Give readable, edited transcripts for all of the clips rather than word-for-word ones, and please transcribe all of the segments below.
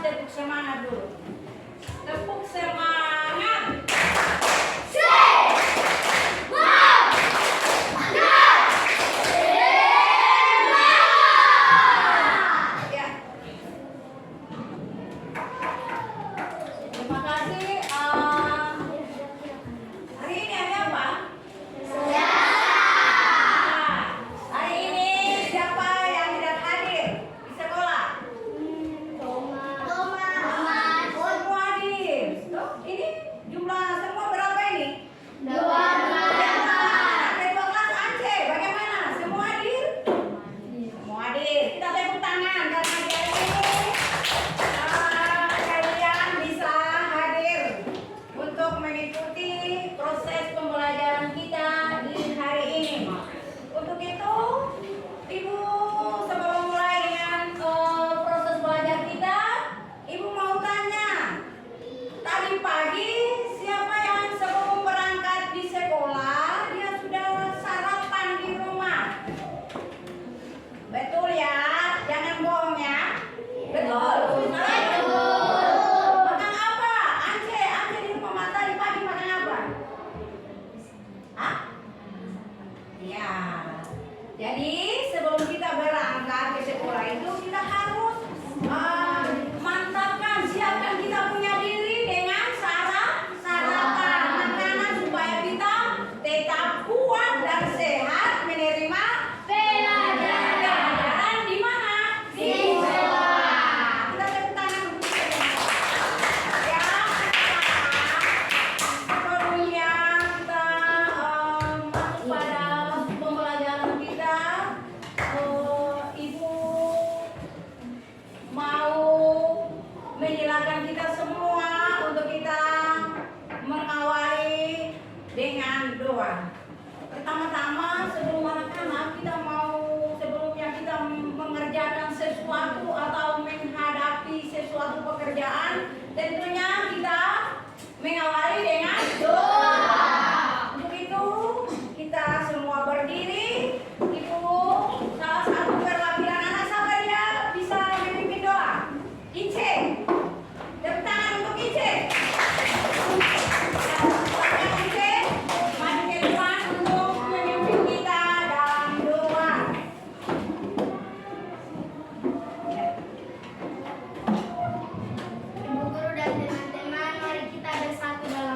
tepuk semangat dulu. Tepuk semangat. Ya. Terima kasih. Hari ini ada apa? Hari ini siapa yang tidak hadir di sekolah? Semua hadir. Ini jumlah semua berapa ini? Ada 12 Aceh. Bagaimana? Semua hadir? Semua hadir. Kita tepuk tangan karena hari ini kalian bisa hadir untuk mengikuti proses pembelajaran kita di hari ini. Untuk itu, Ibu sebelum mulai dengan proses belajar kita, Ibu mau tanya, tadi pagi siapa yang sebelum berangkat di sekolah dia sudah sarapan di rumah? Betul ya, jangan bohong ya. Betul. Makan apa? Ance di rumah Mata di pagi makan apa? Hah? Ya. Jadi sebelum kita berangkat ke sekolah itu kita harus mantapkan, siapkan kita punya diri dengan sarapan makanan supaya kita tetap kuat dan sehat menerima pelajaran di mana? Di sekolah. Kita tepuk tangan untuk kita. Ya. Sebelumnya kita masuk pada pembelajaran kita, Ibu mau menyilakan kita semua untuk kita mengawali dengan doa. Pertama-tama sebelum anak-anak kita mau sebelumnya kita mengerjakan sesuatu atau menghadapi sesuatu pekerjaan, tentunya kita mengawali dengan doa. Untuk itu kita semua berdiri. Ibu salah satu perwakilan anak siapa dia bisa memimpin doa? Ice. Tepuk tangan untuk Ice. Silakan Ice maju ke depan untuk memimpin kita dalam doa. Ibu guru dan teman-teman, mari kita bersatu dalam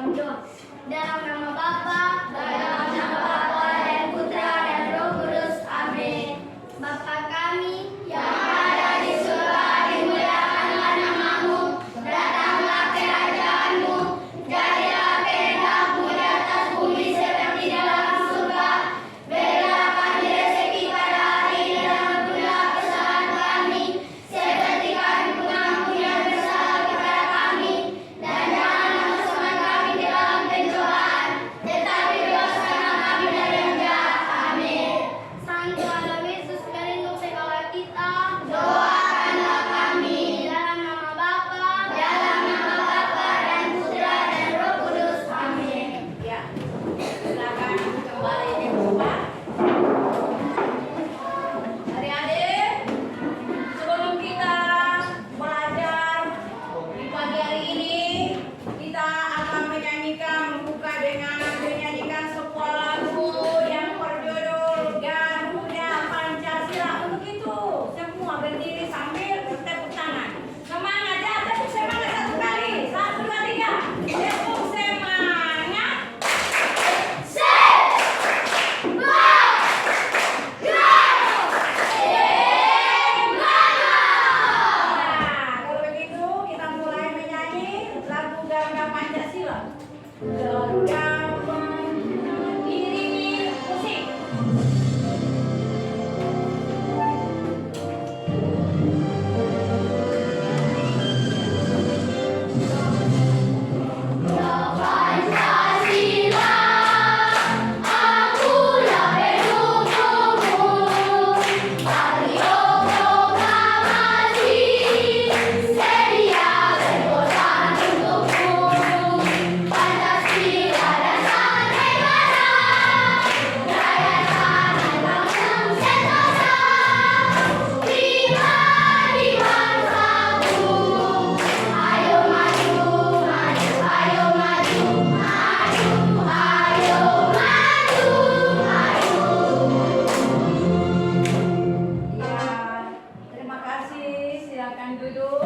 duduk.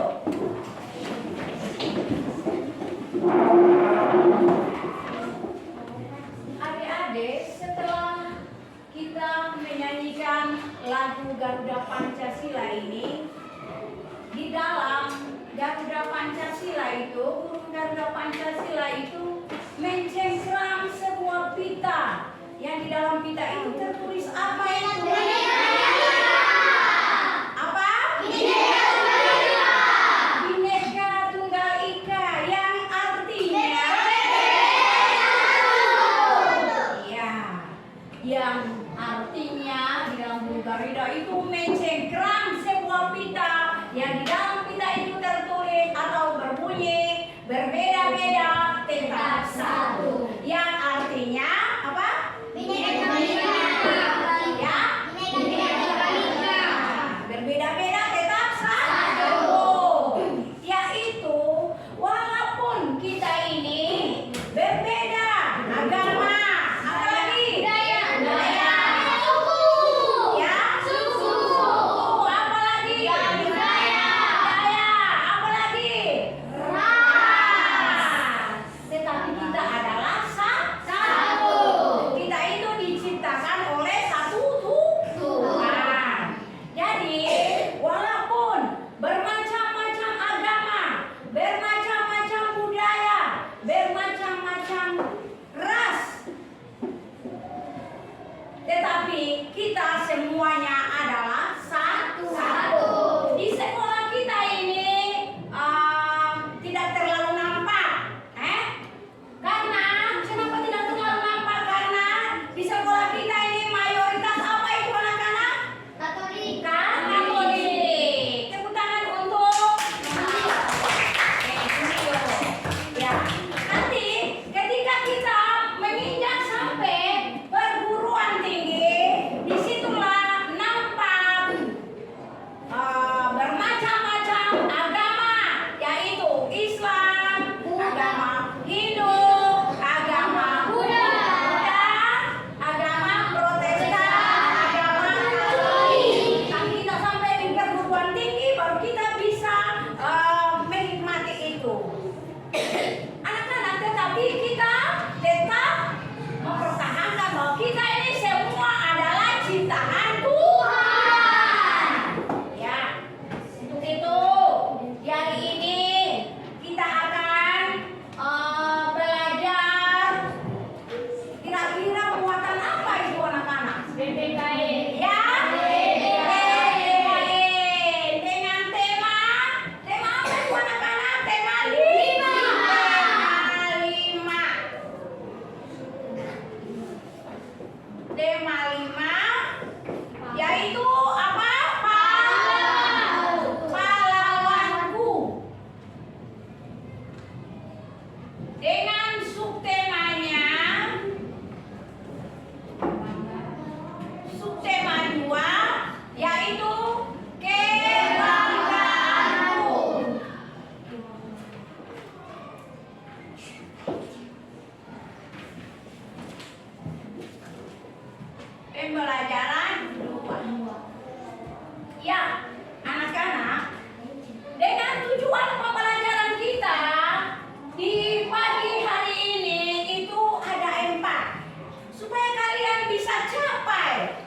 Adik-adik, setelah kita menyanyikan lagu Garuda Pancasila ini, di dalam Garuda Pancasila itu, burung Garuda Pancasila itu mencengkram sebuah pita. Yang di dalam pita itu tertulis apa itu? Apa? Bhinneka Tunggal Ika, yang artinya ya, yang artinya di dalam burung Garuda itu mencengkram sebuah pita. Yang di dalam pita itu tertulis atau berbunyi berbeda-beda tetap satu. Yang artinya apa? Berbeda-beda tetap satu. Yaitu walaupun kita ini berbeda agama, apalagi budaya, suku, apalagi budaya, apalagi ras. Tetapi kita adalah satu. Kita itu diciptakan oleh satu Tuhan. Jadi walaupun bermacam-macam agama, bermacam-macam budaya, bermacam-macam ras, tetapi kita semuanya adalah satu. Di sekolah kita ini tidak terlalu nampak, karena kenapa tidak terlalu nampak? Karena di sekolah kita ini mayoritas apa itu anak-anak? Katolik. Tepuk tangan untuk ya. Nanti ketika kita menginjak sampai perguruan tinggi, disitulah nampak bermacam-macam agama, yaitu Islam, agama Hindu, agama Buddha, agama Protestan, agama Katolik. Tapi kita sampai di perguruan tinggi baru kita bisa menikmati itu. Anak-anak, tetapi kita tetap mempertahankan bahwa kita ini semua adalah ciptaan Tuhan. Ya, untuk itu di hari ini kita akan belajar kira-kira muatan apa itu anak-anak? BPKN. Ya, BPKN dengan tema apa itu anak-anak? Tema 5. Tema 5 yaitu apa? Pahlawanku. Dengan subtemanya, subtema 2 yaitu kebanggaanku. Pembelajaran 2. Ya, anak-anak, dengan tujuan pembelajaran kita di pagi hari ini itu ada 4, supaya kalian bisa capai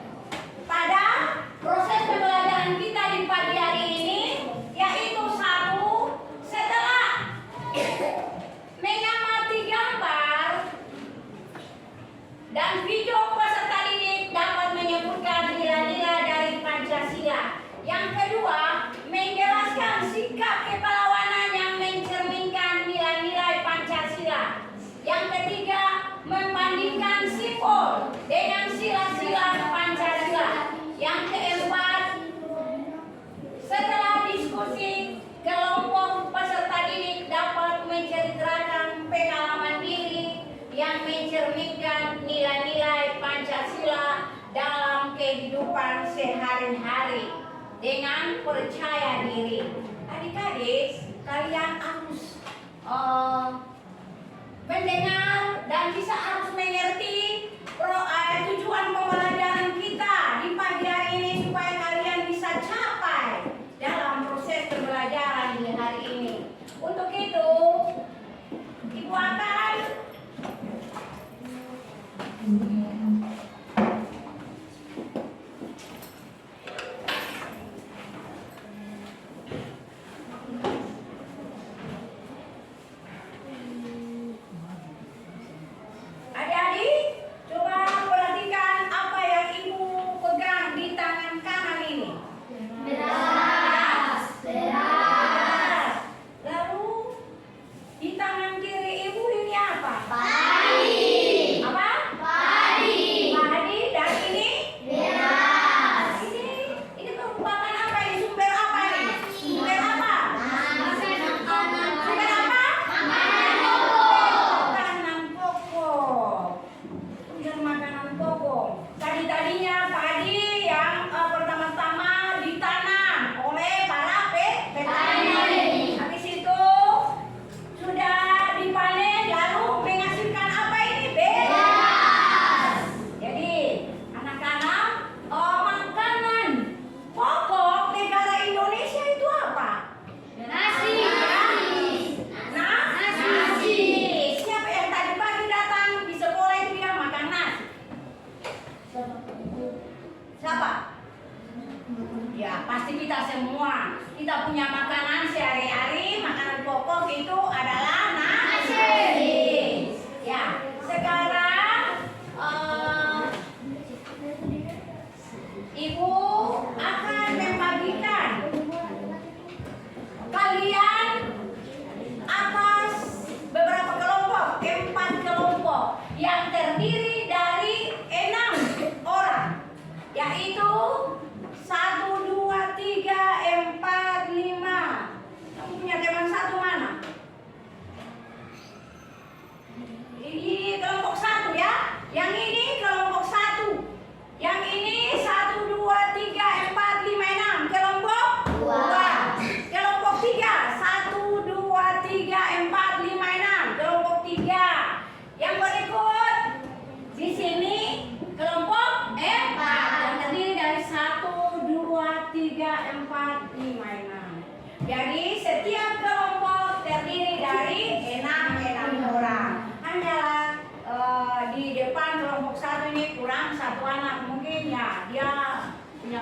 pada proses pembelajaran kita di pagi hari ini, yaitu 1, setelah mengamati gambar dan video peserta didik dapat menyebutkan nilai-nilai dari Pancasila. Yang kedua, menjelaskan sikap kepahlawanan yang mencerminkan nilai-nilai Pancasila. Yang ketiga, membandingkan simbol dengan sila-sila Pancasila. Yang keempat, setelah diskusi, kelompok peserta didik dapat menceritakan pengalaman diri yang mencerminkan nilai-nilai Pancasila dalam kehidupan sehari-hari dengan percaya diri. Adik-adik, kalian harus mendengar dan harus mengerti tujuan pembelajaran kita di pagi hari ini supaya kalian bisa capai dalam proses pembelajaran.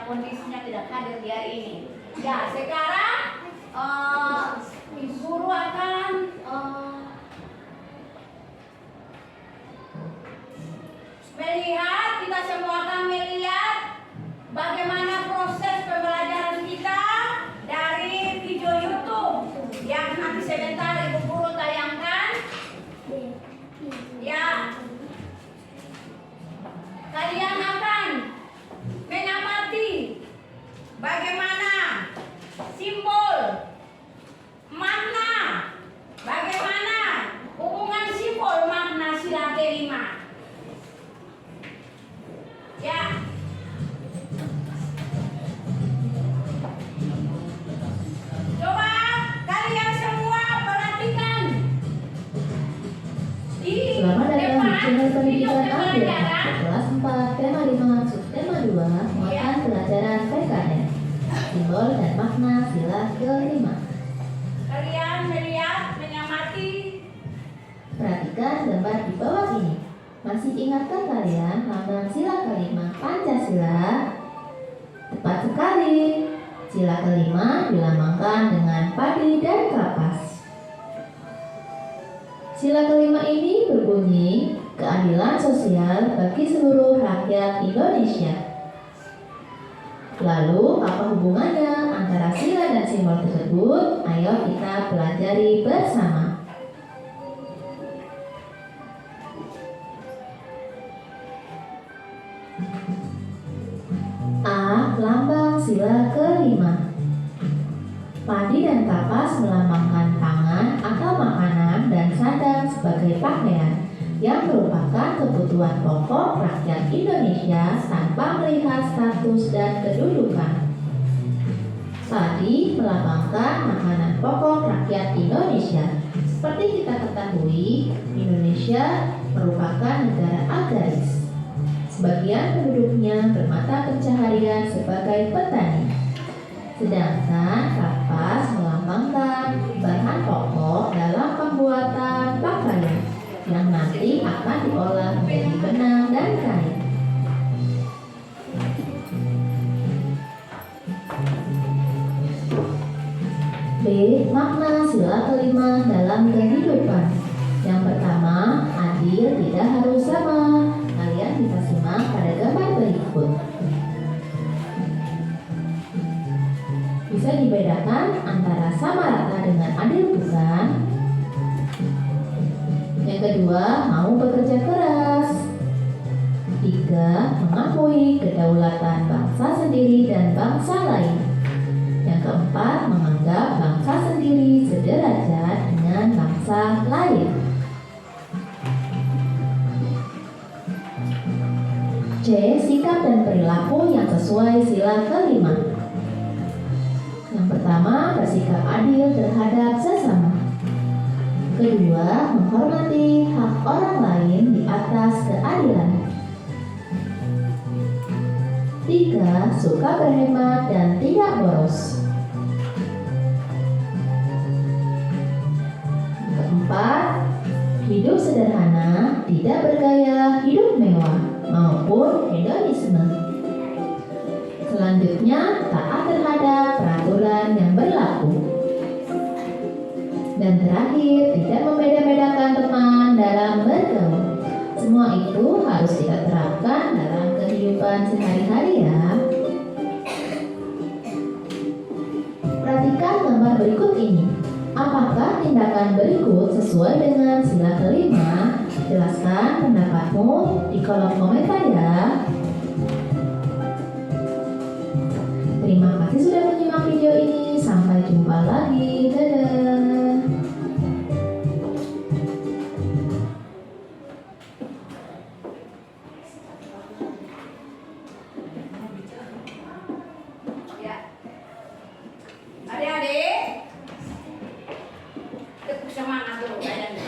kondisinya tidak hadir di hari ini. Ya, sekarang Ibu Guru akan melihat, kita semua akan melihat bagaimana proses pembelajaran kita dari video YouTube yang nanti sebentar Ibu Guru tayangkan. Ya, kalian akan mengamati bagaimana simbol, makna, bagaimana hubungan simbol makna sila kelima. Ya. Coba kalian semua perhatikan. Selamat datang di channel pendidikan Alfian. Kelas 4, tema 5, subtema 2, muatan pelajaran PKN. Simbol dan makna sila kelima. Kalian melihat, mengamati. Perhatikan gambar di bawah ini. Masih ingatkah kalian lambang sila kelima Pancasila? Tepat sekali. Sila kelima dilambangkan dengan padi dan kapas. Sila kelima ini berbunyi keadilan sosial bagi seluruh rakyat Indonesia. Lalu, apa hubungannya antara sila dan simbol tersebut? Ayo kita pelajari bersama. A. Lambang sila kelima. Padi dan kapas melambangkan pangan atau makanan dan sandang sebagai pakaian yang merupakan kebutuhan pokok rakyat Indonesia tanpa melihat status dan kedudukan. Padi melambangkan makanan pokok rakyat Indonesia. Seperti kita ketahui, Indonesia merupakan negara agraris. Sebagian penduduknya bermata pencaharian sebagai petani. Sedangkan kapas melambangkan bahan pokok dalam pembuatan pakaian yang nanti akan diolah menjadi benang dan kain. B. Makna sila kelima dalam kehidupan. Yang pertama, adil tidak harus sama. Kalian bisa simak pada gambar berikut. Bisa dibedakan antara sama rata dengan adil bukan? Yang kedua, mau bekerja keras. 3. Mengakui kedaulatan bangsa sendiri dan bangsa lain. Yang keempat, menganggap bangsa sendiri sederajat dengan bangsa lain. C. Sikap dan perilaku yang sesuai sila kelima. Yang pertama, bersikap adil terhadap sesama. Kedua, menghormati hak orang lain di atas keadilan. 3. Suka berhemat dan tidak boros. Keempat, hidup sederhana, tidak bergaya hidup mewah maupun hedonisme. Selanjutnya, taat terhadap peraturan yang berlaku. Dan terakhir, tidak membeda-bedakan teman dalam bergaul. Semua itu harus kita terapkan dalam kehidupan sehari-hari ya. Perhatikan gambar berikut ini. Apakah tindakan berikut sesuai dengan sila kelima? Jelaskan pendapatmu di kolom komentar ya. Terima kasih sudah menyimak video ini. Sampai jumpa lagi. Dadah. Ya. Adik-adik, tepuk semangat dulu kayaknya.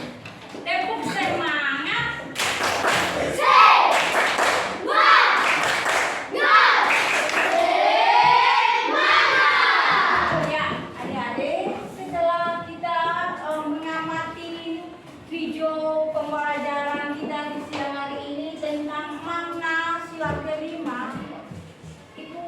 Tepuk semangat. Ya, adik-adik, setelah kita mengamati video pembelajaran kita di siang hari ini tentang makna sila kelima, Ibu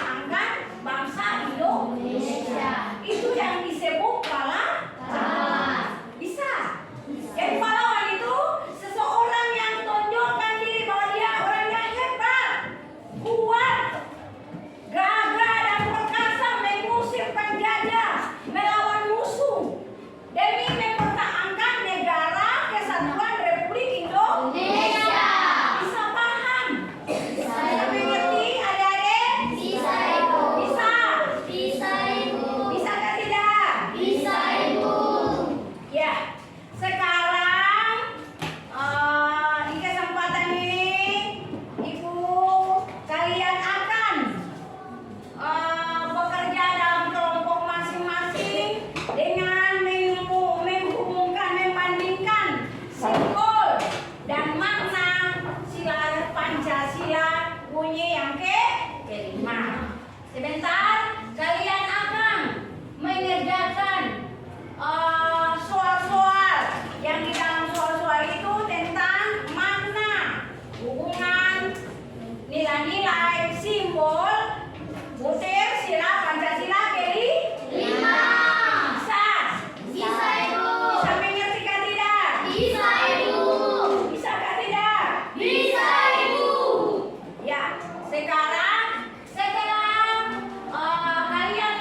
mempertahankan bangsa Indonesia. Itu yang disebut pahlawan. Bisa. Jadi pahlawan itu seseorang yang tonjolkan diri bahwa dia orangnya hebat, kuat, gagah dan perkasa mengusir penjajah, melawan musuh demi mempertahankan negara kesatuan Republik Indonesia. Bisa paham? Bisa mengerti adik-adik? Bisa, Ibu. Bisa. Bisa, Ibu. Bisa kan tidak? Bisa, Ibu. Ya. Sekarang di kesempatan ini Ibu kalian akan bekerja dalam kelompok masing-masing dengan menghubungkan, membandingkan simbol dan makna sila Pancasila bunyi yang kelima. Sebentar, kalian akan mengerjakan soal-soal yang di dalam soal-soal itu tentang makna, hubungan, nilai-nilai, simbol, butir sila Pancasila kelima. Bisa? Bisa, Ibu. Bisa mengerti kan tidak? Bisa, Ibu. Bisa kan tidak? Bisa, Ibu. Ya, sekarang setelah kalian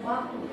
waktu.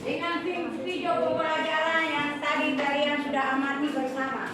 Dengan video pembelajaran yang tadi kalian sudah amati bersama.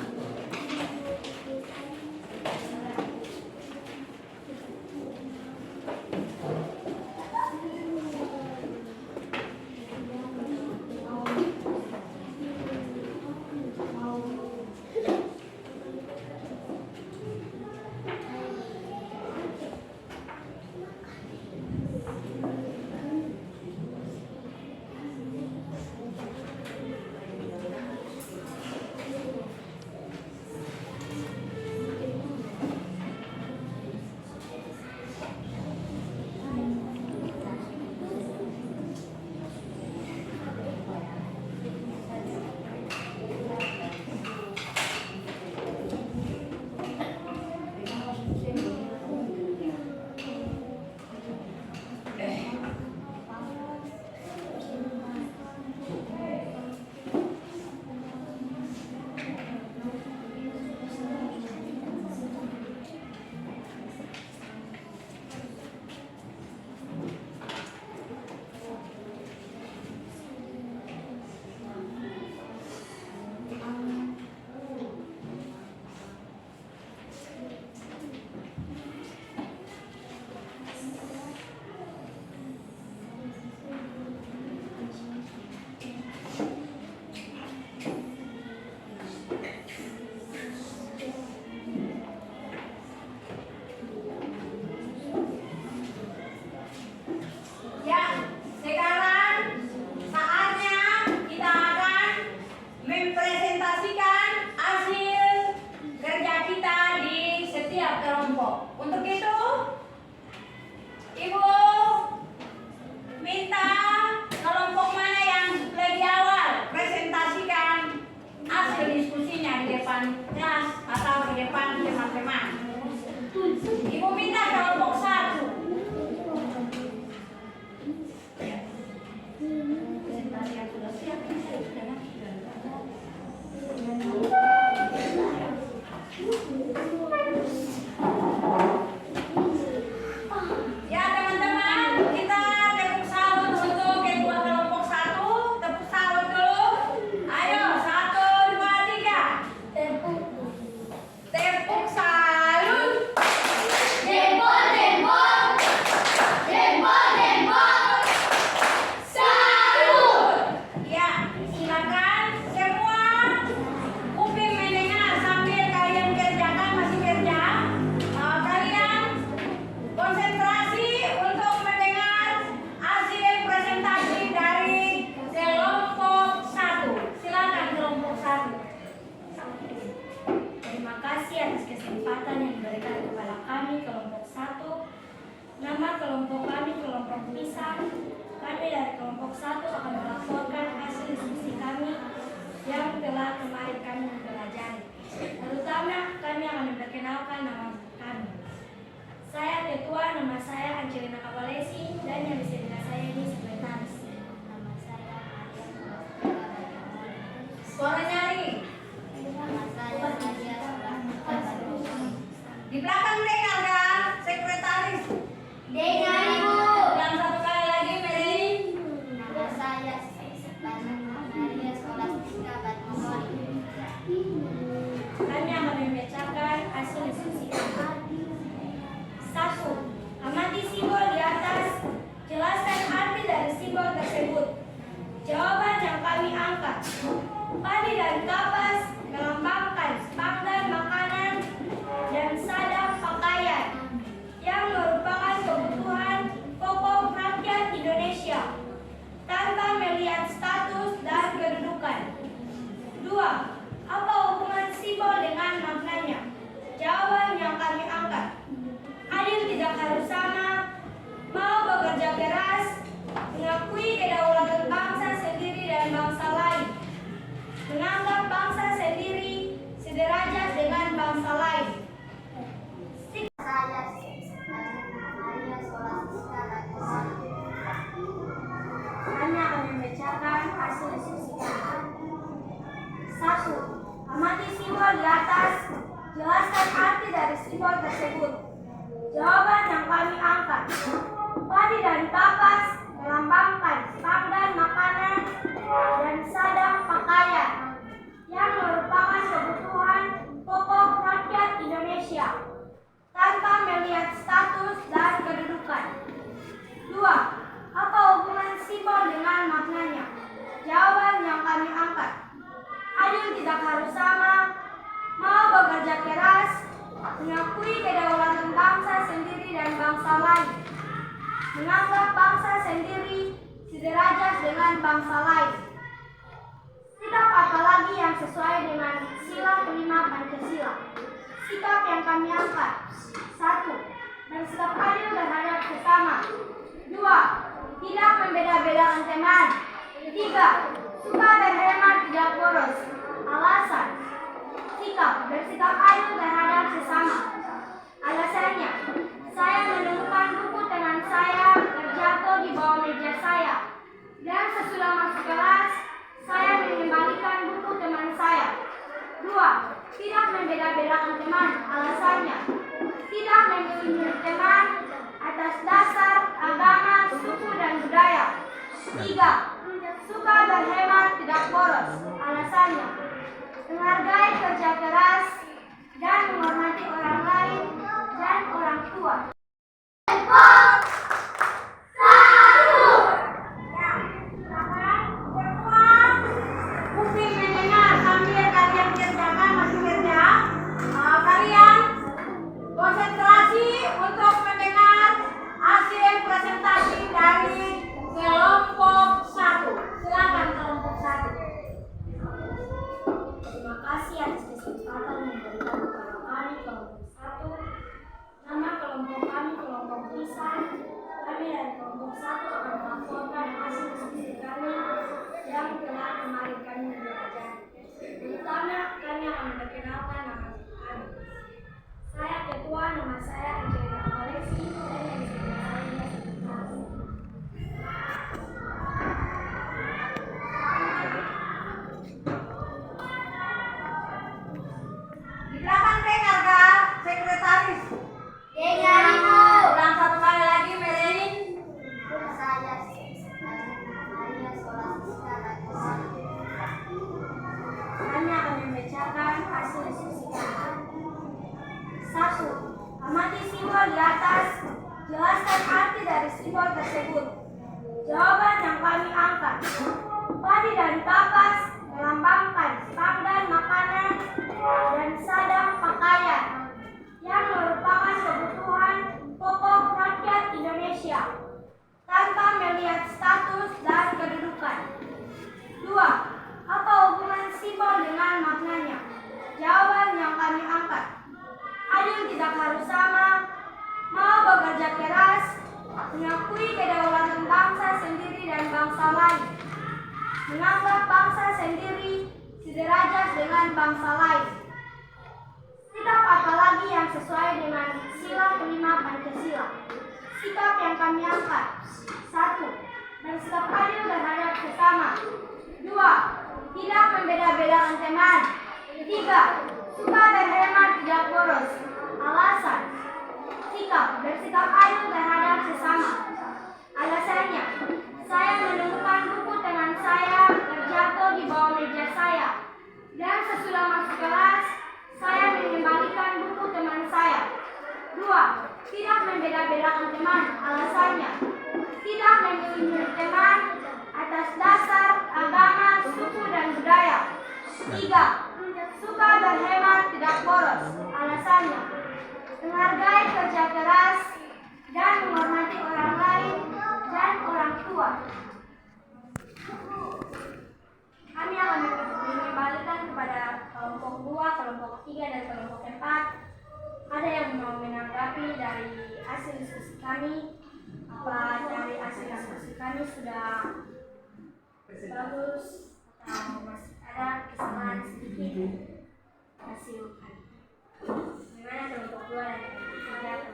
Untuk itu, Ibu minta kelompok mana yang lebih awal presentasikan hasil diskusinya di depan kelas atau di depan teman-teman. Ibu minta kelompok 1. Presentasi yang sudah siap. Ya teman-teman, kita tepuk sahut untuk kedua kelompok 1. Tepuk sahut dulu. Ayo, 1, 2, 3. Tepuk salut. Jempol, jempol. Jempol, jempol. Salut. Ya, silakan semua kuping mendengar sambil kalian kerjakan, masih kerja. Kalian konsentrasi untuk mendengar hasil presentasi dari kelompok 1. Silakan kelompok 1. Terima kasih atas kesempatan yang diberikan kepada kami kelompok 1. Nama kelompok kami kelompok pisang. Kami dari kelompok 1 akan melaporkan hasil diskusi kami yang telah kemarin kami pelajari. Terutama kami akan memperkenalkan nama kami. Saya ketua, nama saya Angelina Kabalesi, dan yang bisa dengan saya ini sekretaris. Nama saya Arya. Suara nyari. Nama saya Nadia Solah. Di belakang dengar kan, sekretaris. Dengar Ibu. Dan satu kali lagi, Meli. Nama saya Nadia Solastika Batmawali. Kami akan membacakan hasil diskusi kami. 1. Amati simbol di atas. Jelaskan arti dari simbol tersebut. Jawaban yang kami angkat. Padi dan kapas melambangkan pangdan makanan dan sadap pakaian yang merupakan kebutuhan pokok rakyat Indonesia tanpa melihat status dan kedudukan. 2. Apa hubungan simbol dengan maknanya? Jawaban yang kami angkat. Adil tidak harus sama, mau bekerja keras, mengakui kedaulatan bangsa sendiri dan bangsa lain, menganggap bangsa sendiri sederajat dengan bangsa lain. Saya Nadia Solastika Batmawali. Kami akan membacakan hasil diskusi kami. 1. Amati simbol di atas. Jelaskan arti dari simbol tersebut. Jawaban yang kami angkat. Padi dan kapas melambangkan pangdan makanan dan sadap pakaian yang merupakan kebutuhan pokok rakyat Indonesia tanpa melihat status dan kedudukan. 2. Apa hubungan simbol dengan maknanya? Jawaban yang kami angkat. Adil tidak harus sama, mau bekerja keras, mengakui kedaulatan bangsa sendiri dan bangsa lain, menganggap bangsa sendiri sederajat dengan bangsa lain. Sikap apa lagi yang sesuai dengan sila kelima Pancasila? Sikap yang kami angkat. 1. Bersikap adil terhadap sesama. 2. Tidak membeda-bedakan teman. 3. Suka berhemat, tidak boros. Alasan. Sikap bersikap adil terhadap sesama. Alasannya, saya menemukan buku teman saya terjatuh di bawah meja saya, dan sesudah masuk kelas, saya mengembalikan buku teman saya. 2. Tidak membeda-bedakan teman. Alasannya, tidak memilih teman atas dasar agama, suku, dan budaya. 3. Suka berhemat, tidak boros. Alasannya, menghargai kerja keras dan menghormati orang lain dan orang tua. Kuping mendengar sambil kalian kerjakan, masih kerja. Kalian konsentrasi untuk mendengar hasil presentasi dari kelompok 1. Silakan kelompok 1. Terima kasih Perkenalkan, nama saya. Saya ketua, nama saya Angelina Alexi. Saya yang Di belakang dengar kak, sekretaris. Dengar-Ibu. Ulang satu kali lagi, Merin. Saya Maria Scholastica Radisati. Kami akan membacakan hasil diskusi kami. 1. Amati simbol di atas. Jelaskan arti dari simbol tersebut. Jawaban yang kami angkat. Padi dan kapas melambangkan pangan makanan dan sadang pakaian yang merupakan kebutuhan pokok rakyat Indonesia tanpa melihat status dan kedudukan. 2. Apa hubungan simbol dengan maknanya? Jawaban yang kami angkat. Adil tidak harus sama, mau bekerja keras, mengakui kedaulatan bangsa sendiri dan bangsa lain, menganggap bangsa sendiri sederajat dengan bangsa lain. Sikap apa lagi yang sesuai dengan sila kelima Pancasila? Sikap yang kami angkat. 1. Bersikap adil terhadap sesama. 2. Tidak membeda-bedakan teman. 3. Suka dan hemat tidak boros. Alasan. Sikap bersikap adil terhadap sesama. Alasannya, saya menemukan buku teman saya terjatuh di bawah meja saya, dan sesudah masuk kelas, saya mengembalikan buku teman saya. 2. Tidak membeda-bedakan teman. Alasannya, tidak memilih teman atas dasar agama, suku, dan budaya. 3. Suka berhemat, tidak boros. Alasannya, menghargai kerja keras dan menghormati orang lain dan orang tua. Kami akan mengembalikan kepada kelompok 2, kelompok 3, dan kelompok 4. Ada yang mau menanggapi dari hasil diskusi kami? Apa dari hasil diskusi kami sudah bagus atau masih ada kesalahan sedikit hasil kami? Bagaimana kelompok 2 dan kelompok 3?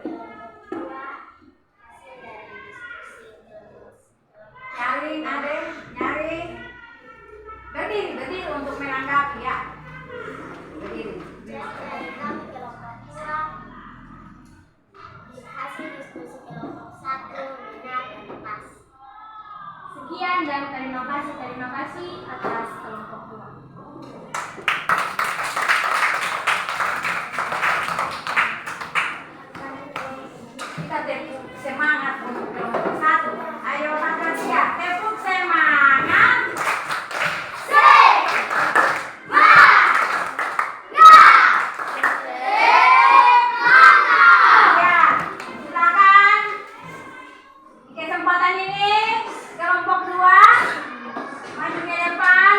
Nyaring, Aden, nyaring. Berdiri untuk menanggapi ya. Berdiri. Dari kami kelompok 2, hasil diskusi kelompok 1 benar dan pas. Sekian dan terima kasih atas kelompok 2. Kita tepuk semangat untuk kelompok 1. Ayo Patricia, tepuk semangat. Ya, silakan. Di kesempatan ini kelompok 2 maju ke depan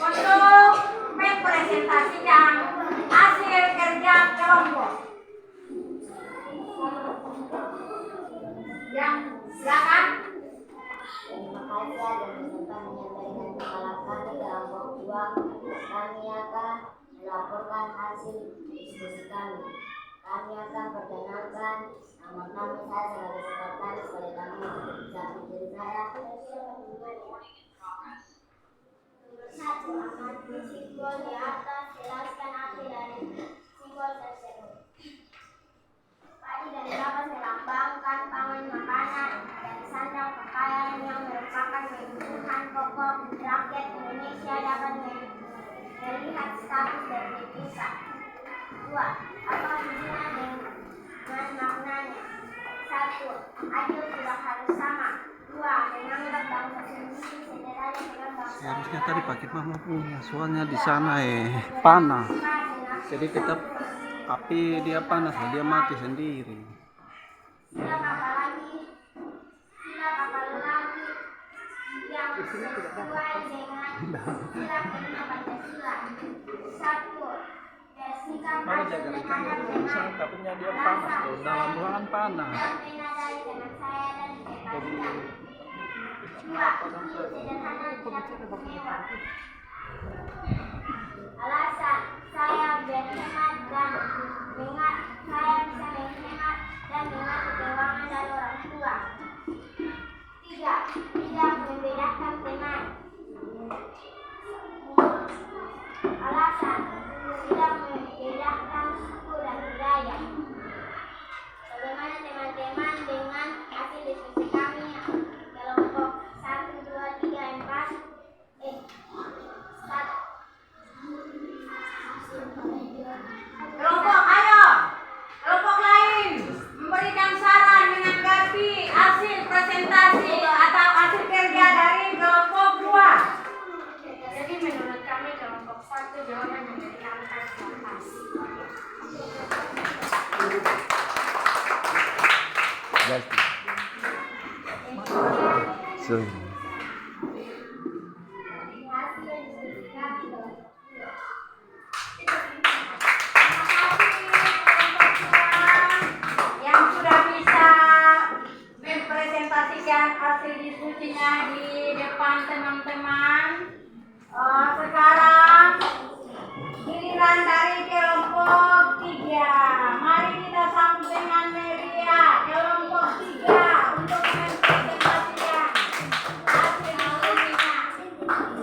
untuk mempresentasikan hasil kerja kelompok. Ya, silakan. Terima kasih atas kesempatan menyampaikan kepala kami kelompok 2. Kami akan melaporkan hasil diskusi kami. Kami akan perkenalkan nama kami. Saya sebagai sekretaris, oleh kami bisa diri saya. 1. Amati simbol di atas, jelaskan arti dari simbol tersebut. Padi dan kapas melambangkan pangan makanan dan sandang pakaian yang merupakan kebutuhan pokok rakyat Indonesia dapat melihat status dan kedudukan. 2. Apa hubungan dengan maknanya? 1. Adil tidak harus sama. 2. Menganggap bangsa sendiri sederajat dengan bangsa Harusnya tadi pakai mama punya, soalnya di sana panas. Jadi kita api dia panas, dia mati sendiri. Sikap apa lagi yang sesuai dengan sila kelima Pancasila? 1. Bersikap adil terhadap teman. Tapinya dia panas, dalam ruangan panas. Menadai teman saya dan dikasihkan. 2. Sederhana tidak mewah. Alasan, saya Kelompok, ayo. Kelompok lain memberikan saran menanggapi hasil presentasi atau hasil kerja dari kelompok 2. Jadi menurut kami kelompok 1 jawaban yang dari angka 12. So, Yang sudah bisa mempresentasikan hasil diskusinya di depan teman-teman. Sekarang giliran dari kelompok 3. Mari kita sambut dengan meriah kelompok 3 untuk mempresentasikan hasil diskusinya.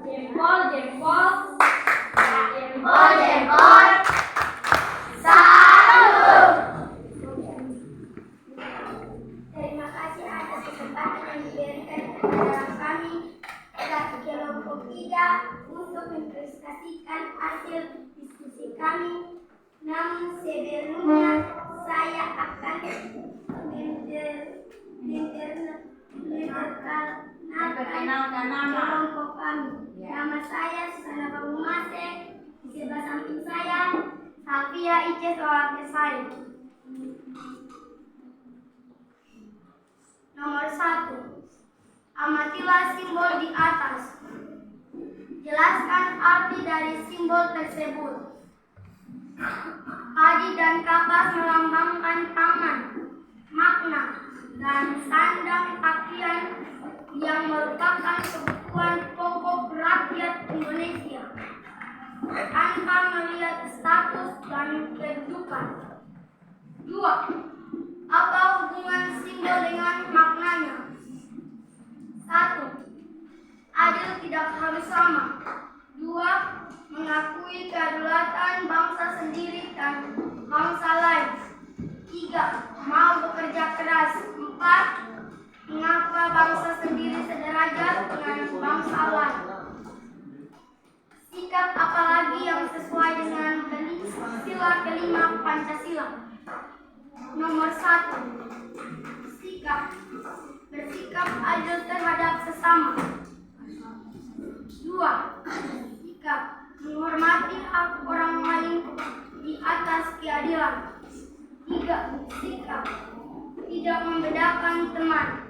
Jempol, jempol. Ya, jempol, jempol. Terima kasih atas kesempatan yang diberikan kepada kami dari kelompok 3 untuk mempresentasikan hasil diskusi kami. Namun sebelumnya saya akan Memperkenalkan nama. kelompok kami. Nama saya Susana Pamumase. Di sebelah samping saya Safia Ice Soalkesai. Nomor 1. Amatilah simbol di atas. Jelaskan arti dari simbol tersebut. Padi dan kapas melambangkan tangan, makna, dan sandang pakaian yang merupakan kebutuhan pokok rakyat Indonesia tanpa melihat status dan kedudukan. 2. Apa hubungan simbol dengan maknanya? 1. Adil tidak harus sama. 2. Mengakui kedaulatan bangsa sendiri dan bangsa lain. 3. Mau bekerja keras. 4. Mengapa bangsa sendiri sederajat dengan bangsa lain. Sikap apalagi yang sesuai dengan sila kelima Pancasila. Nomor 1. Sikap. Bersikap adil terhadap sesama. 2. Sikap. Menghormati hak orang lain di atas keadilan. 3. Sikap. Tidak membedakan teman.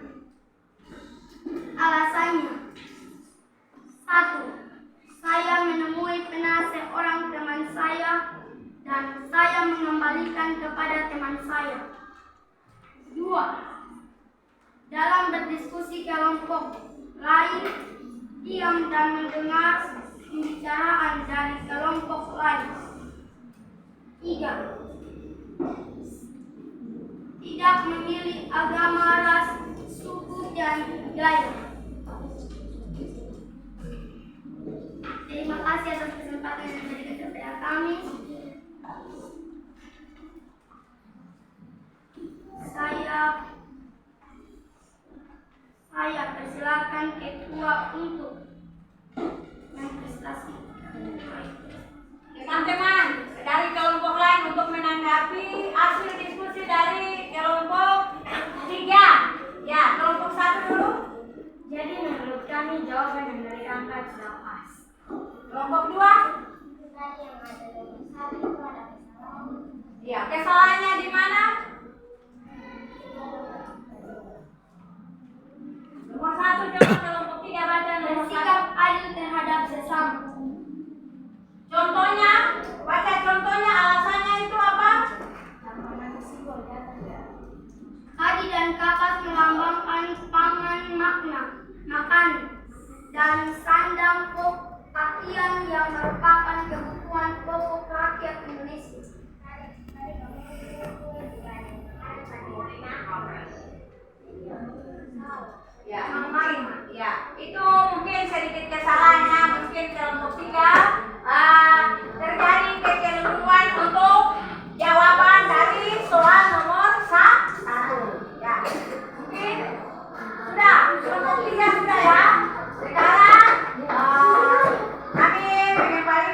Alasannya. 1. Saya menemui pena seorang teman saya dan saya mengembalikan kepada teman saya. 2. Dalam berdiskusi kelompok lain, diam dan mendengar pembicaraan dari kelompok lain. 3. Tidak memilih agama, ras, suku, dan gaya. Terima kasih atas kesempatan yang diberikan kepada kami. Saya persilakan ketua untuk mempresentasikan. Teman-teman dari kelompok lain untuk menanggapi hasil diskusi dari kelompok 3. Ya, kelompok 1 dulu. Jadi menurut kami jawaban yang dari angka sudah pas. Kelompok 2. Tadi yang ada nomor 1 itu ada kesalahan. Ya, kesalahannya di mana? Nomor 1 coba kelompok 3 baca nomor 1. Bersikap adil terhadap sesama. Contohnya, baca contohnya, alasannya itu apa? Padi dan kapas melambangkan pangan, makna, makan, dan sandang pakaian yang merupakan kebutuhan pokok rakyat Indonesia. Ya, ya, itu mungkin sedikit kesalahannya, mungkin kelompok 3 terjadi kekeliruan untuk jawaban dari soal nomor 1. Ya, mungkin sudah, kelompok 3 sudah ya. Sekarang kami mengembalikan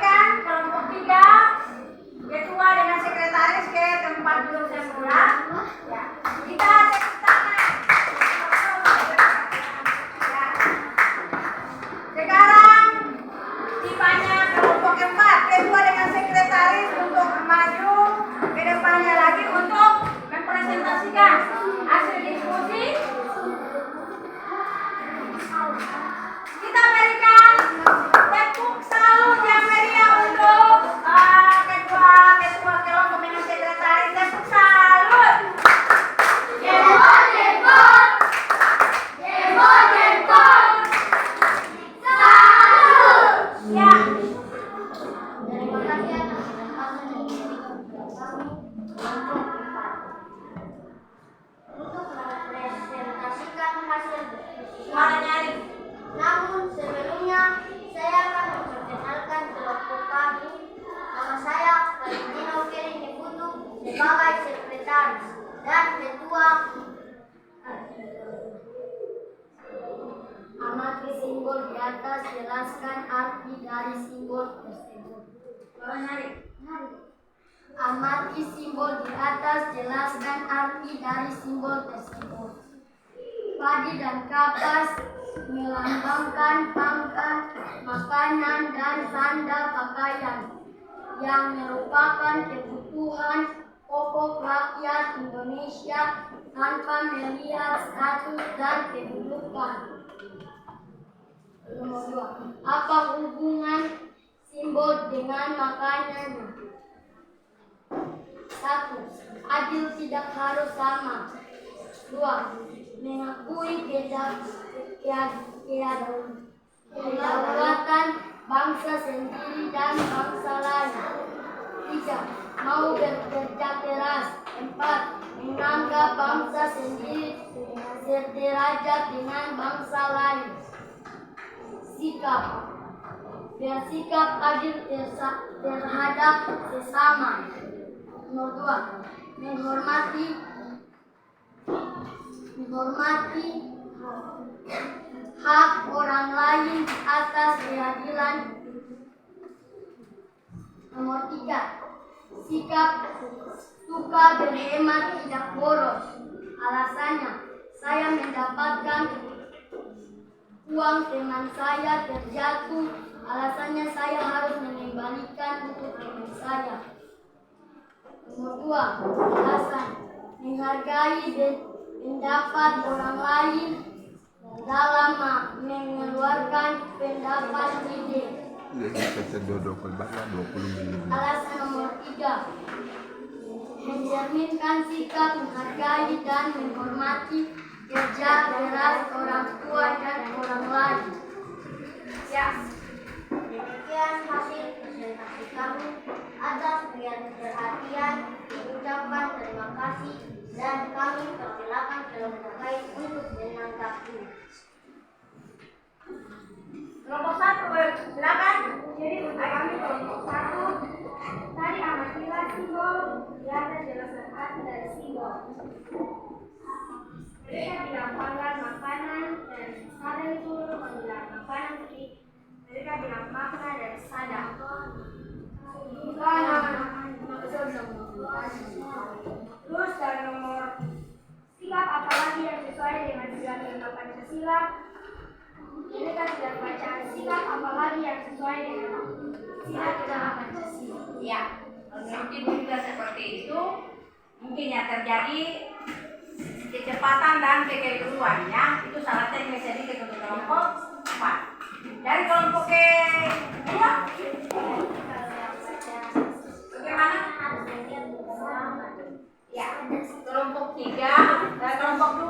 tersebut. Hari. Amati simbol di atas, jelaskan arti dari simbol tersebut. Padi dan kapas melambangkan pangkat, makanan, dan tanda pakaian yang merupakan kebutuhan pokok rakyat Indonesia tanpa melihat status dan kedudukan. Nomor 2. Apa hubungan simbol dengan makanannya? 1. Adil tidak harus sama. 2. Mengakui kedaulatan bangsa sendiri dan bangsa lain. 3. Mau bekerja keras. 4. Menganggap bangsa sendiri sederajat dengan bangsa lain. Sikap. Bersikap adil terhadap sesama. Nomor 2. Menghormati hak orang lain atas keadilan. Nomor 3. Sikap suka berhemat, tidak boros. Alasannya, saya mendapatkan uang teman saya terjatuh. Alasannya, saya harus mengembalikan untuk teman saya. Nomor 2. Alasan, menghargai pendapat orang lain dalam mengeluarkan pendapat ide. Alasan nomor 3. Mencerminkan sikap menghargai dan menghormati kerja keras orang tua dan orang lain. Ya. Demikian hasil presentasi kami. Atas perhatian, ucapan terima kasih, dan kami persilakan kelompok lain untuk menanggapi. Kelompok 1, silakan. Jadi untuk kami kelompok 1, tadi amatilah simbol di atas, jelaskan arti dari simbol. Mereka bilang pangkat makanan dan sada itu panggilan makanan, jadi mereka bilang makna dan sada. Terus dari nomor sikap apalagi yang sesuai dengan 95 Pancasila. Mereka tidak baca sikap apalagi yang sesuai dengan sila Pancasila. Ya, mungkin juga seperti itu. Mungkin yang terjadi kecepatan dan kekeliruannya itu salah satu yang sedikit untuk kelompok 4. Dari kelompok kedua, bagaimana? Ya, kelompok 3 dan kelompok 2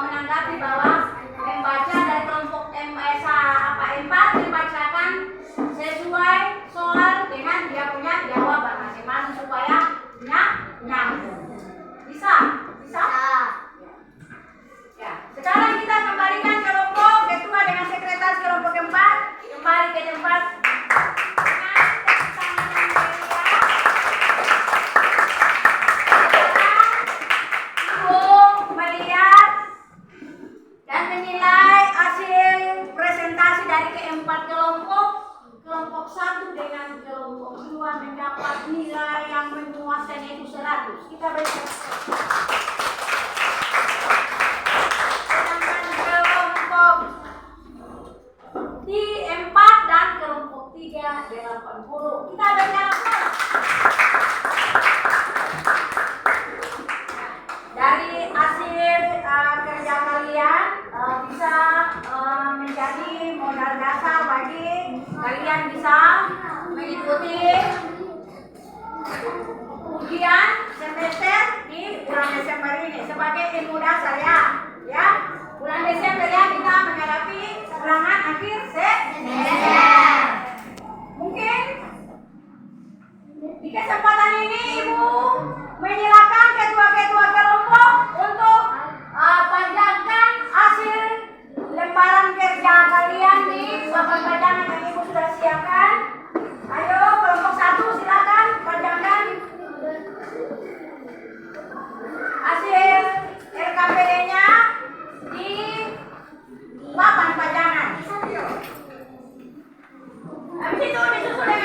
menanggapi bahwa membaca dari kelompok 4 dibacakan sesuai soal dengan dia punya jawaban masing-masing supaya nyambung. Bisa? Ya. Sekarang kita kembalikan kelompok ketua dengan sekretaris kelompok 4 kembali ke tempat. Melihat dan menilai hasil presentasi dari keempat kelompok. Kelompok 1 dengan kelompok 2 mendapat nilai yang memuaskan, yaitu 100. Kita beri. Sedangkan kelompok 4 dan kelompok 3 80. Kita beri apa? Dari hasil kerja kalian bisa menjadi modal dasar bagi kalian bisa mengikuti ujian semester di bulan Desember ini sebagai ilmu dasar ya. Bulan Desember ya kita menghadapi serangan akhir semester. Mungkin di kesempatan ini Ibu menyilakan ketua-ketua kelompok untuk panjangkan hasil lembaran kerja kalian di papan pajangan yang Ibu sudah siapkan. Ayo kelompok 1 silakan panjangkan hasil RKPD-nya di papan pajangan. Habis itu disusul dengan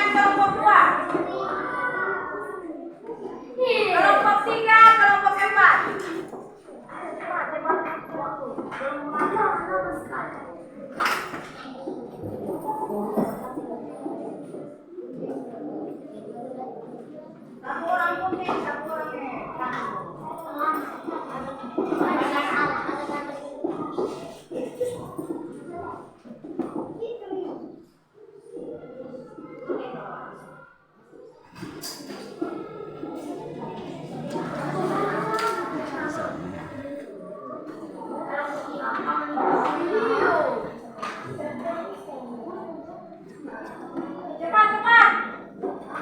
Cepat, cepat.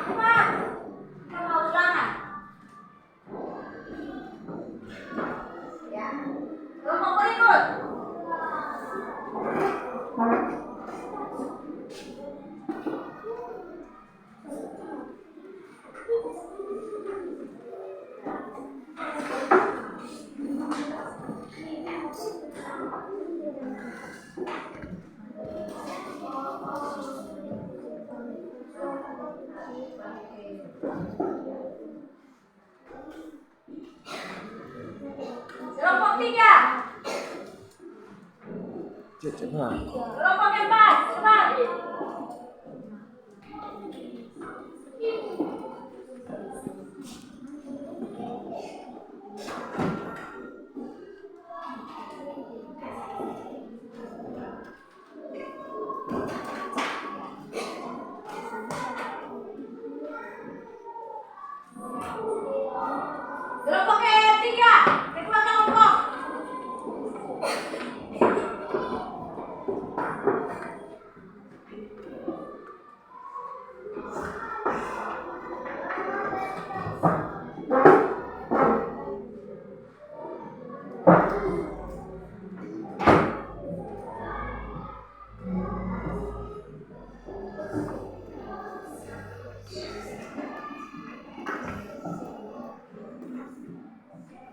Cepat. Kita mau ulangan. Ya. Kelompok berikut. Kelompok 3. Cepat. Kelompok 4. Cepat. Kelompok 3. Kedua kelompok.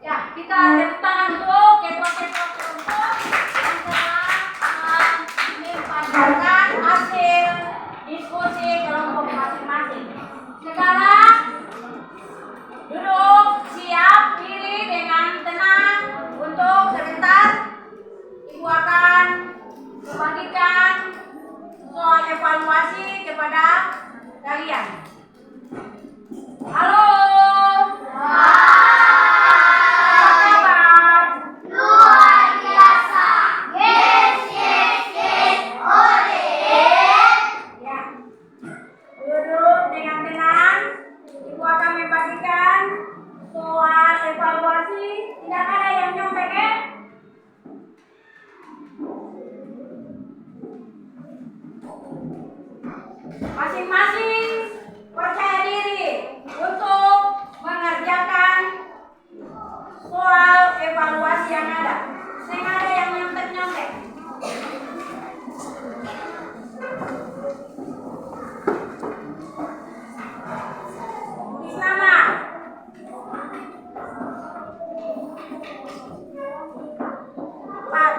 Ya, kita tepuk tangan dulu ketua-ketua kelompok yang telah mempanjangkan hasil diskusi kelompok masing-masing. Sekarang duduk siap diri dengan tenang untuk sebentar Ibu akan membagikan soal evaluasi kepada kalian. Halo. Duduk dengan tenang. Ibu akan membagikan soal evaluasi. Tidak ada yang nyontek, ya? Masing-masing percaya diri untuk mengerjakan soal evaluasi yang ada. Tidak ada yang nyontek-nyontek. Tulis nama. Empat.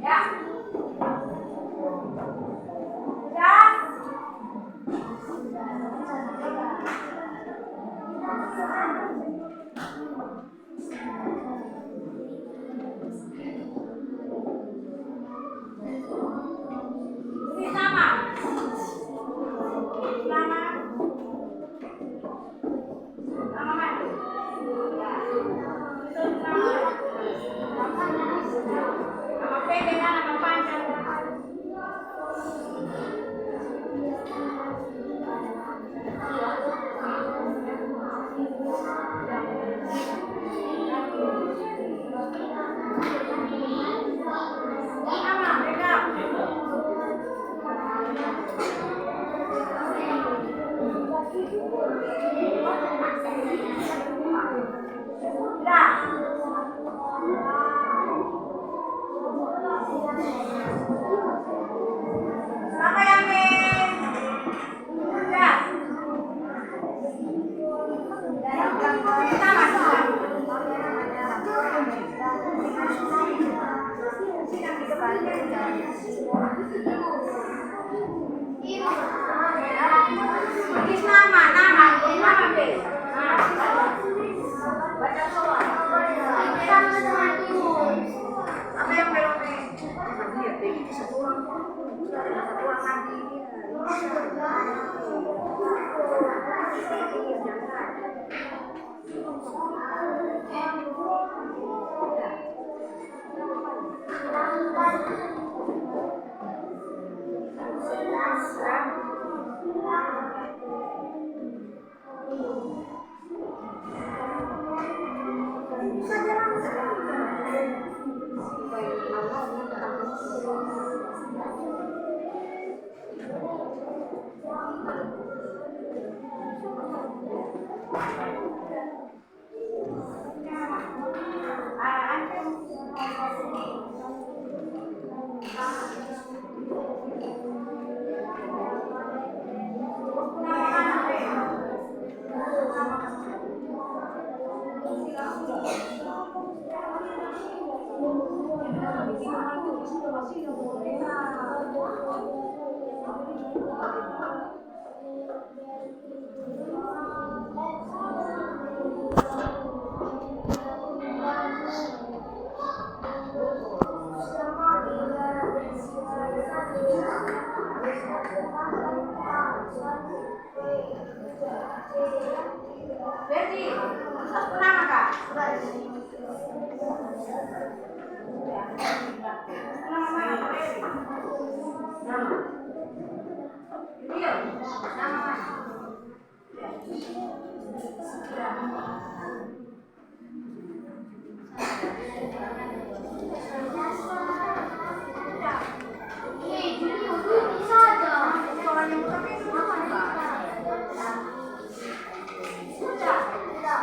Ya. Sudah? Tulis nama. Nama. Nama mana? Ya. Tulis nama. Nama pendek, nama panjang. Berdi, satu nama kak. Nama mana Berdi? Nama. Dia, nama mana?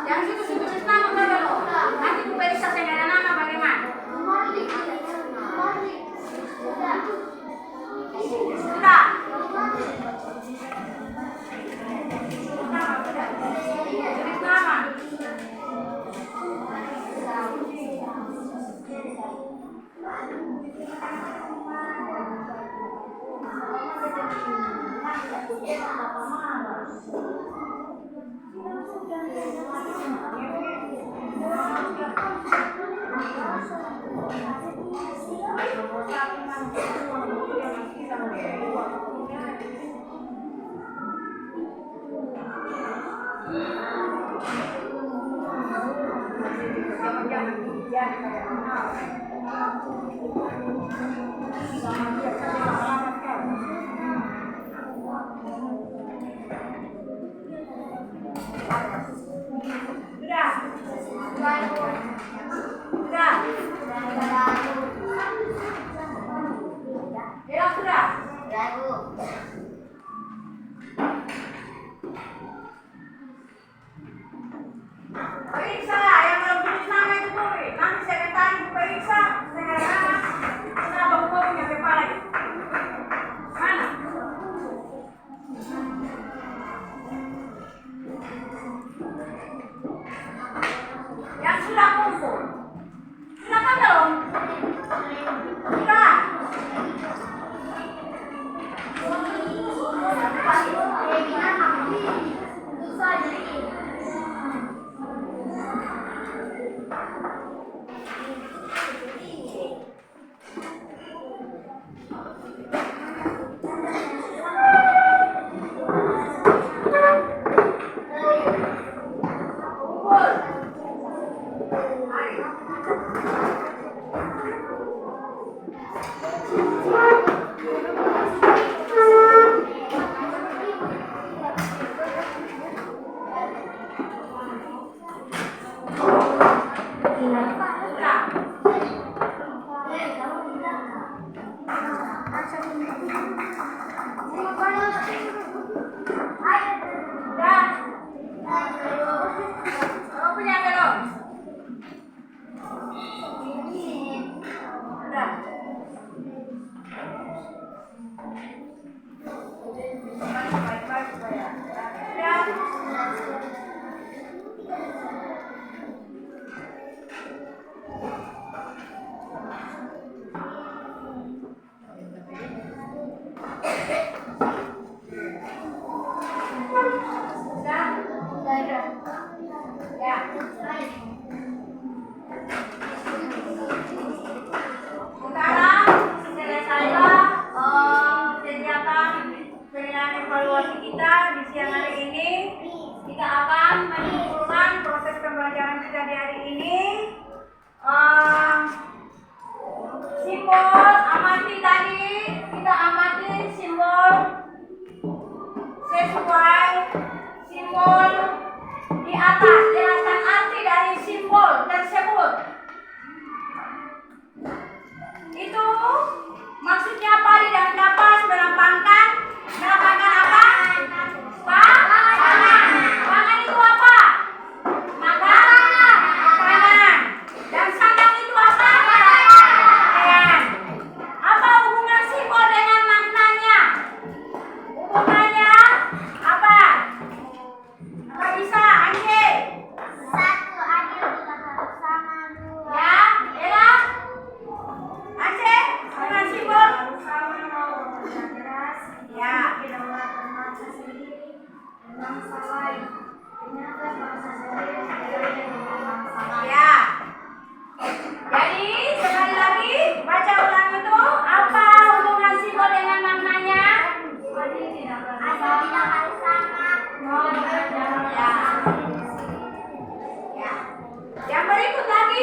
Yang situ nama berapa lo? Nanti ku periksa saya ada nama bagaimana? Sudah. Nama sudah. Tulis nama. Periksa yang belum tulis nama itu boleh. Nanti saya tanya Bu periksa. Saya kata kenapa Bu punya kepala itu? Mana? Yang sudah kumpul. Silakan dong. Sudah.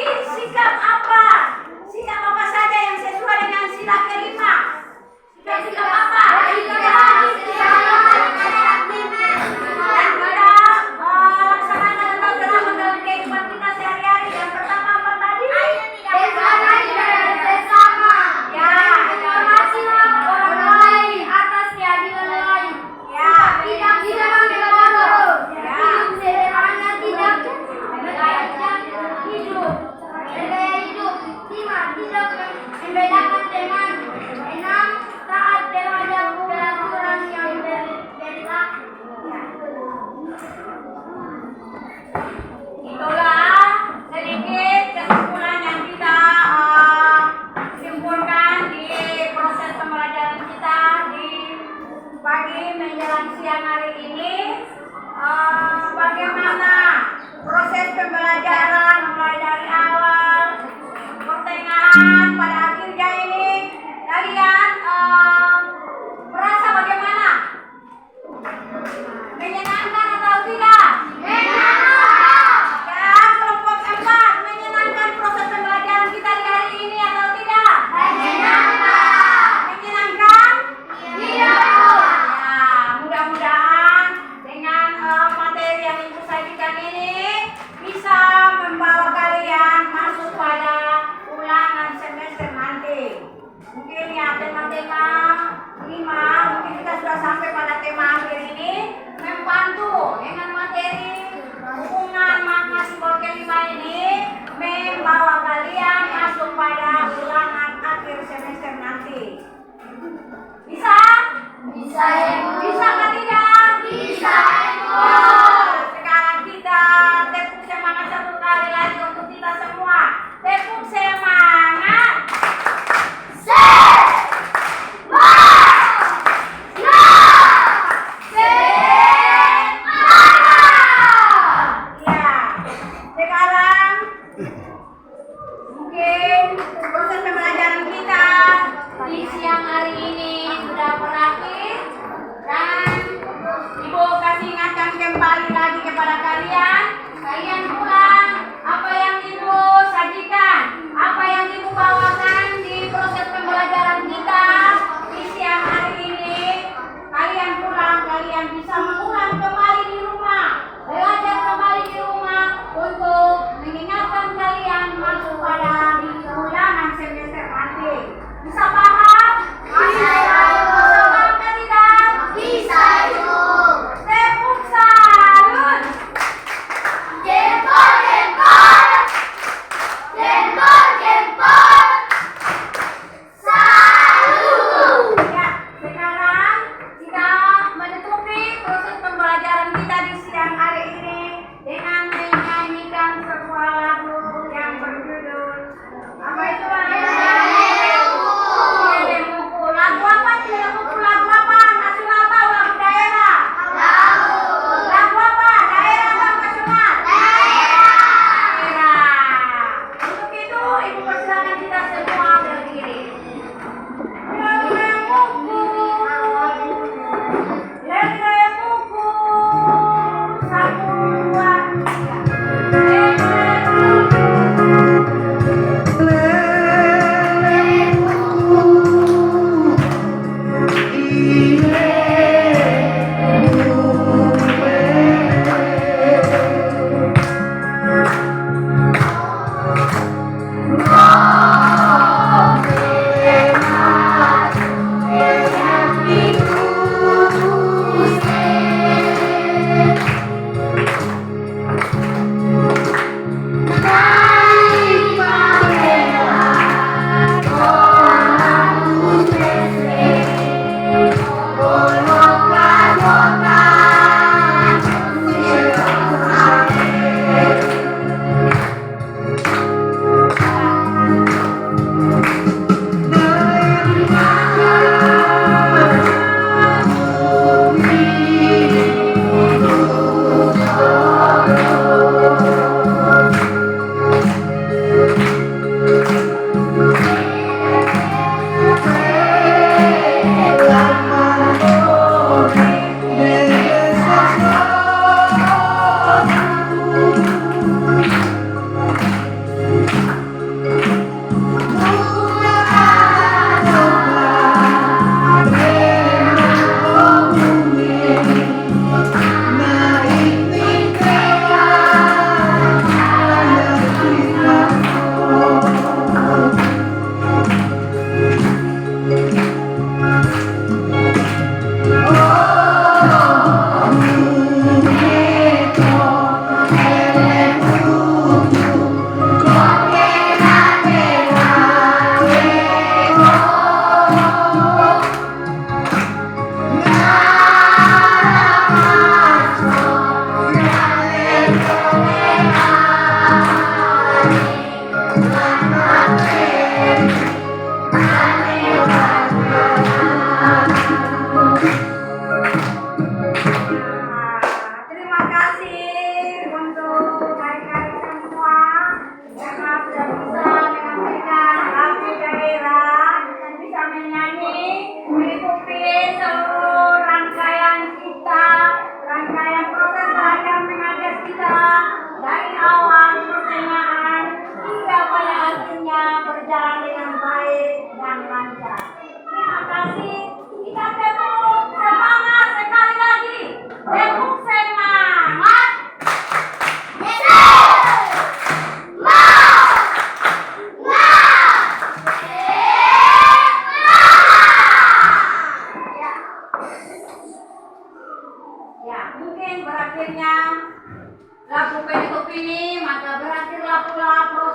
sikap apa? Sikap apa saja yang sesuai dengan sila kelima? Sikap apa? Dan pada laksanakan atau dalam kehidupan kita sehari-hari. Yang pertama apa tadi? Ya. Membedakan teman. 6. Taat terhadap peraturan yang berlaku. Itulah sedikit kesimpulan yang kita simpulkan di proses pembelajaran kita di pagi menjelang siang hari ini. Bagaimana proses pembelajaran mulai dari awal, pertengahan, pada akhirnya ini kalian merasa bagaimana? Menyenangkan atau tidak? Ya, kelompok 4 menyenangkan proses pembelajaran kita di hari ini atau tidak? Menyenangkan? Iya. Ya, mudah-mudahan dengan materi yang Ibu sajikan ini bisa membawa kalian masuk pada ulangan semester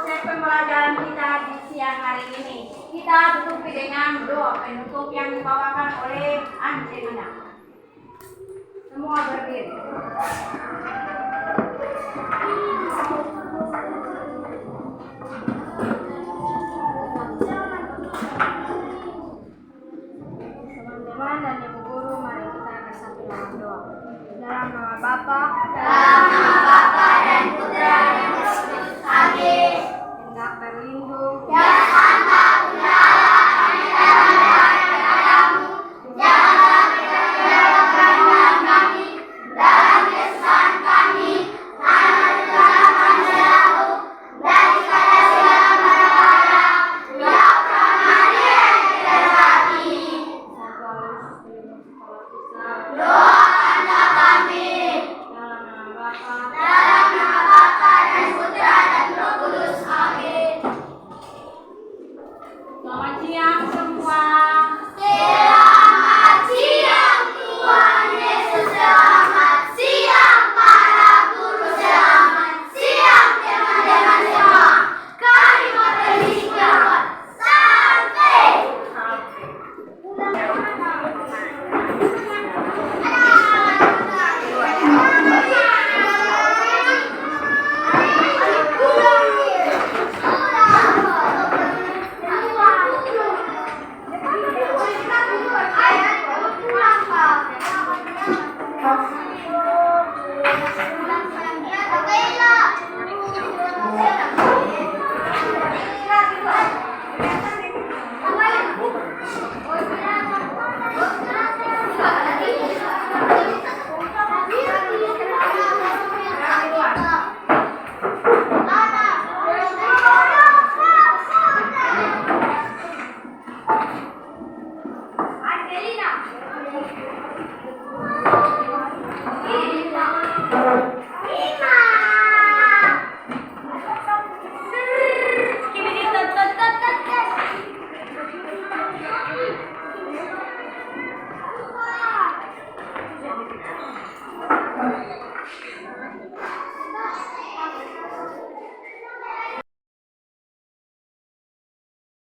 konsep pembelajaran kita di siang hari ini. Kita tutupi dengan doa penutup yang dibawakan oleh Angelina. Semua berdiri.